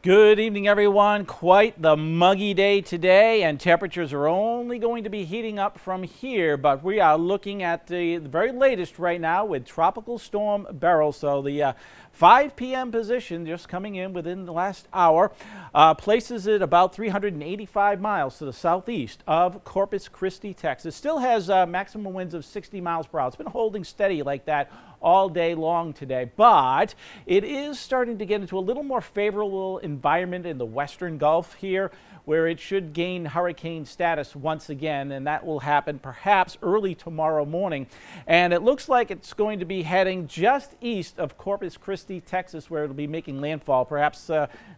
Good evening, everyone. Quite the muggy day today, and temperatures are only going to be heating up from here, but we are looking at the very latest right now with Tropical Storm Beryl. So the 5 p.m. position just coming in within the last hour places it about 385 miles to the southeast of Corpus Christi, Texas. Still has maximum winds of 60 miles per hour. It's been holding steady like that all day long today, but it is starting to get into a little more favorable environment in the western Gulf here, where it should gain hurricane status once again, and that will happen perhaps early tomorrow morning. And it looks like it's going to be heading just east of Corpus Christi, Texas, where it'll be making landfall, perhaps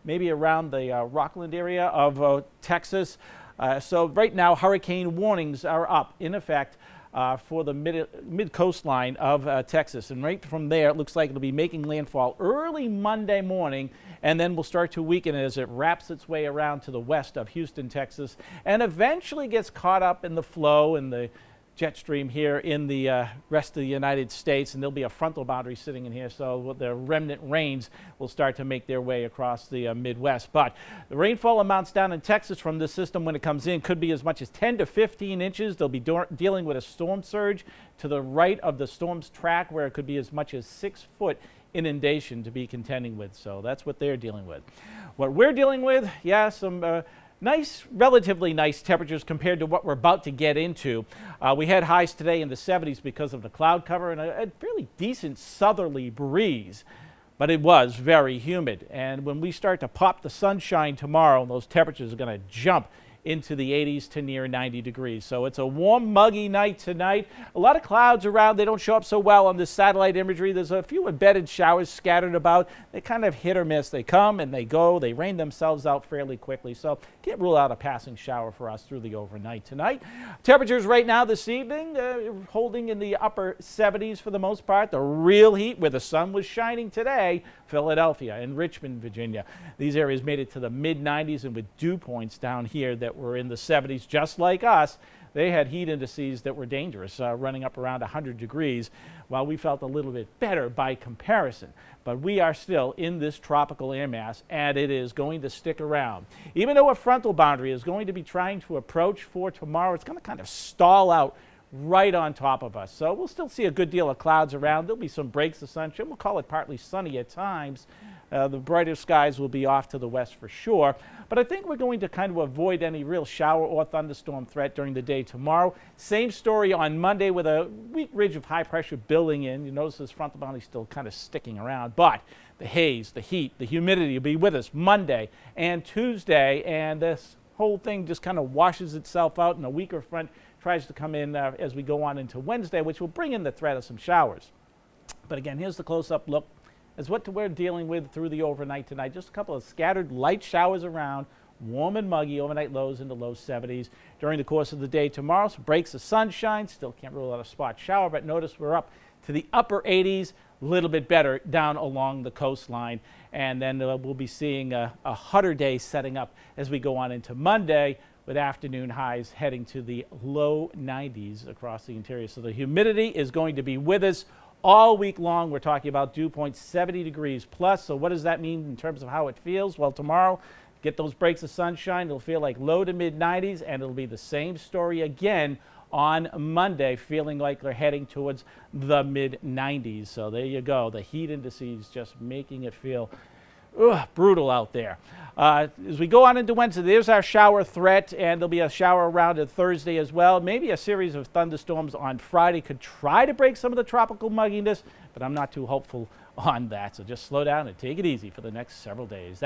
maybe around the Rockland area of Texas. So right now, hurricane warnings are up in effect for the mid coastline of Texas. And right from there, it looks like it'll be making landfall early Monday morning, and then will start to weaken as it wraps its way around to the west of Houston, Texas, and eventually gets caught up in the flow and the jet stream here in the rest of the United States, and there'll be a frontal boundary sitting in here, so the remnant rains will start to make their way across the Midwest. But the rainfall amounts down in Texas from this system when it comes in could be as much as 10 to 15 inches. They'll be dealing with a storm surge to the right of the storm's track, where it could be as much as 6-foot inundation to be contending with. So that's what they're dealing with. What we're dealing with, yeah, some relatively nice temperatures compared to what we're about to get into. We had highs today in the 70s because of the cloud cover and a fairly decent southerly breeze, but it was very humid. And when we start to pop the sunshine tomorrow, those temperatures are going to jump into the 80s to near 90 degrees. So it's a warm, muggy night tonight. A lot of clouds around. They don't show up so well on this satellite imagery. There's a few embedded showers scattered about. They kind of hit or miss. They come and they go. They rain themselves out fairly quickly. So can't rule out a passing shower for us through the overnight tonight. Temperatures right now this evening holding in the upper 70s for the most part. The real heat where the sun was shining today, Philadelphia and Richmond, Virginia. These areas made it to the mid 90s, and with dew points down here that were in the 70s, just like us. They had heat indices that were dangerous, running up around 100 degrees, while we felt a little bit better by comparison. But we are still in this tropical air mass, and it is going to stick around. Even though a frontal boundary is going to be trying to approach for tomorrow, it's going to kind of stall out right on top of us. So we'll still see a good deal of clouds around. There'll be some breaks of sunshine. We'll call it partly sunny at times. The brighter skies will be off to the west for sure. But I think we're going to kind of avoid any real shower or thunderstorm threat during the day tomorrow. Same story on Monday with a weak ridge of high pressure building in. You notice this frontal boundary still kind of sticking around. But the haze, the heat, the humidity will be with us Monday and Tuesday. And this whole thing just kind of washes itself out, and a weaker front tries to come in as we go on into Wednesday, which will bring in the threat of some showers. But again, here's the close-up look as what we're dealing with through the overnight tonight. Just a couple of scattered light showers around, warm and muggy, overnight lows in the low 70s. During the course of the day tomorrow, some breaks of sunshine. Still can't rule out a spot shower, but notice we're up to the upper 80s, a little bit better down along the coastline. And then we'll be seeing a hotter day setting up as we go on into Monday, with afternoon highs heading to the low 90s across the interior. So the humidity is going to be with us all week long. We're talking about dew points 70 degrees plus. So what does that mean in terms of how it feels? Well, tomorrow, get those breaks of sunshine. It'll feel like low to mid 90s, and it'll be the same story again on Monday, feeling like we're heading towards the mid 90s. So there you go. The heat indices just making it feel brutal out there. As we go on into Wednesday, there's our shower threat, and there'll be a shower around on Thursday as well. Maybe a series of thunderstorms on Friday could try to break some of the tropical mugginess, but I'm not too hopeful on that. So just slow down and take it easy for the next several days.